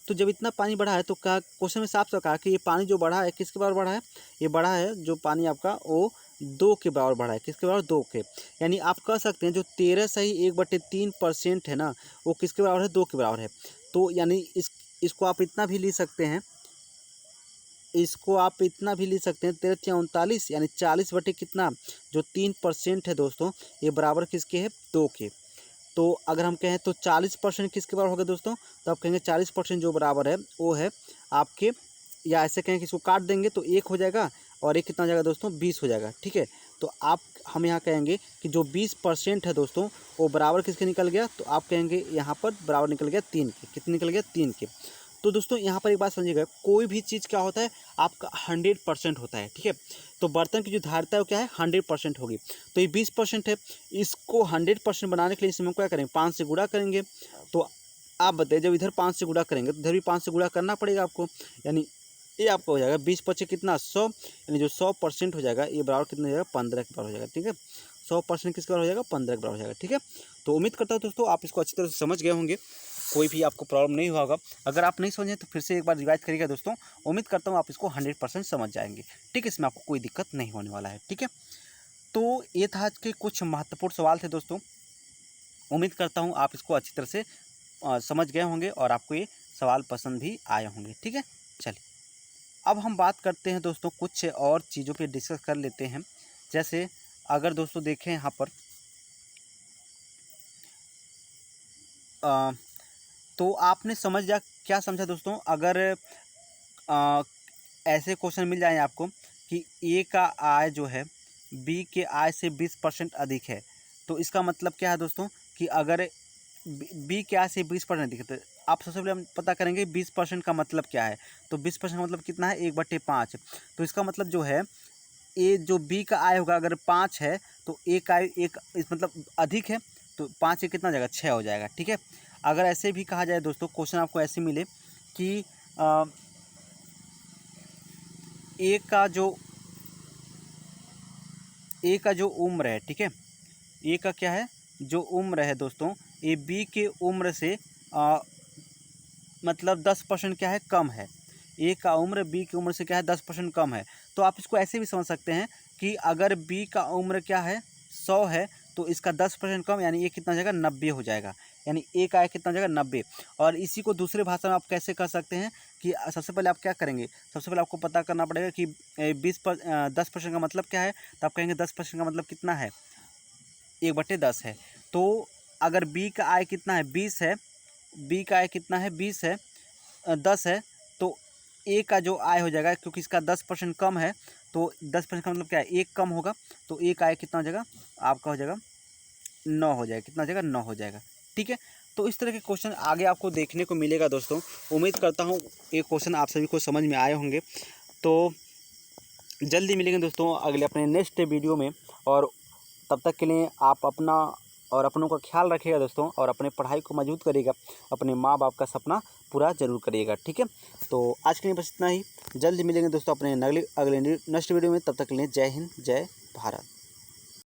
तो जब इतना पानी बढ़ा है तो क्या क्वेश्चन में साफ साफ कहा कि ये पानी जो बढ़ा है किसके बराबर बढ़ा है, ये बढ़ा है जो पानी आपका वो 2 के बराबर बढ़ा है, किसके बराबर 2 के। यानी आप कह सकते हैं जो 13 सही 1/3% है ना वो किसके बराबर है 2 के बराबर है। तो यानी इसको आप इतना भी लिख सकते हैं, इसको आप इतना भी लिख सकते हैं 13×39 यानी 40 बटे कितना जो 3% है दोस्तों ये बराबर किसके है 2 के। तो अगर हम कहें तो 40% किसके बराबर होगा दोस्तों, तो आप कहेंगे 40% जो बराबर है वो है आपके, या ऐसे कहें कि इसको काट देंगे तो 1 हो जाएगा और ये कितना हो जाएगा दोस्तों 20 हो जाएगा, ठीक है। तो हम यहाँ कहेंगे कि जो 20% है दोस्तों वो बराबर किसके निकल गया, तो आप कहेंगे यहाँ पर बराबर निकल गया 3 के, कितने निकल गया 3 के। तो दोस्तों यहाँ पर एक बात समझिएगा, कोई भी चीज़ क्या होता है आपका 100% होता है, ठीक है। तो बर्तन की जो धारिता है वो क्या है 100% होगी। तो ये 20% है, इसको 100% बनाने के लिए इसमें हम क्या करेंगे 5 से गुणा करेंगे। तो आप बताइए जब इधर 5 से गुणा करेंगे तो इधर भी 5 से गुणा करना पड़ेगा आपको, यानी ये आपका हो जाएगा 20/25 कितना 100, यानी जो 100% हो जाएगा ये बराबर कितना हो जाएगा 15 के बराबर हो जाएगा, ठीक है। 100% किसके बराबर हो जाएगा 15 के बराबर हो जाएगा, ठीक है। तो उम्मीद करता हूँ दोस्तों आप इसको अच्छी तरह से समझ गए होंगे, कोई भी आपको प्रॉब्लम नहीं हुआ होगा। अगर आप नहीं समझें तो फिर से एक बार रिवाइज करिएगा दोस्तों, उम्मीद करता हूँ आप इसको 100% समझ जाएंगे, ठीक है। इसमें आपको कोई दिक्कत नहीं होने वाला है, ठीक है। तो ये था आज के कुछ महत्वपूर्ण सवाल थे दोस्तों, उम्मीद करता हूँ आप इसको अच्छी तरह से समझ गए होंगे और आपको ये सवाल पसंद भी आए होंगे, ठीक है। चलिए अब हम बात करते हैं दोस्तों कुछ और चीज़ों पे डिस्कस कर लेते हैं। जैसे अगर दोस्तों देखें यहाँ पर तो आपने समझ जा क्या समझा दोस्तों, अगर ऐसे क्वेश्चन मिल जाए आपको कि ए का आय जो है बी के आय से 20% अधिक है, तो इसका मतलब क्या है दोस्तों कि अगर बी के आय से 20% अधिक है तो आप सबसे पहले हम पता करेंगे 20% का मतलब क्या है। तो 20% का मतलब कितना है 1/5। तो इसका मतलब जो है ए जो बी का आय होगा अगर 5 है तो ए का आय एक इस मतलब अधिक है, तो 5 से कितना हो जाएगा 6 हो जाएगा, ठीक है। अगर ऐसे भी कहा जाए दोस्तों क्वेश्चन आपको ऐसे मिले कि ए का जो उम्र है, ठीक है, ए का क्या है जो उम्र है दोस्तों ए बी के उम्र से मतलब 10% क्या है कम है, ए का उम्र बी की उम्र से क्या है 10% कम है। तो आप इसको ऐसे भी समझ सकते हैं कि अगर बी का उम्र क्या है 100 है तो इसका 10% कम यानी ये कितना हो जाएगा 90 हो जाएगा, यानी ए का है कितना हो जाएगा 90। और इसी को दूसरे भाषा में आप कैसे कर सकते हैं कि सबसे पहले आप क्या करेंगे, सबसे पहले आपको पता करना पड़ेगा कि 10% का मतलब क्या है, तो आप कहेंगे 10% का मतलब कितना है 1/10 है। तो अगर बी का आय कितना है 20 है बी का आय कितना है 20 है 10 है, तो ए का जो आय हो जाएगा, क्योंकि इसका 10% कम है, तो 10% का मतलब क्या है, एक कम होगा, तो ए का आय कितना हो जाएगा आपका, हो जाएगा 9 हो जाएगा। कितना हो जाएगा 9 हो जाएगा। ठीक है, तो इस तरह के क्वेश्चन आगे आपको देखने को मिलेगा दोस्तों। उम्मीद करता हूँ ये क्वेश्चन आप सभी को समझ में आए होंगे। तो जल्दी मिलेंगे दोस्तों अगले अपने नेक्स्ट वीडियो में, और तब तक के लिए आप अपना और अपनों का ख्याल रखिएगा दोस्तों, और अपने पढ़ाई को मजबूत करिएगा, अपने माँ बाप का सपना पूरा जरूर करिएगा। ठीक है, तो आज के लिए बस इतना ही। जल्दी मिलेंगे दोस्तों अपने अगले नेक्स्ट वीडियो में। तब तक के लिए जय हिंद, जय भारत।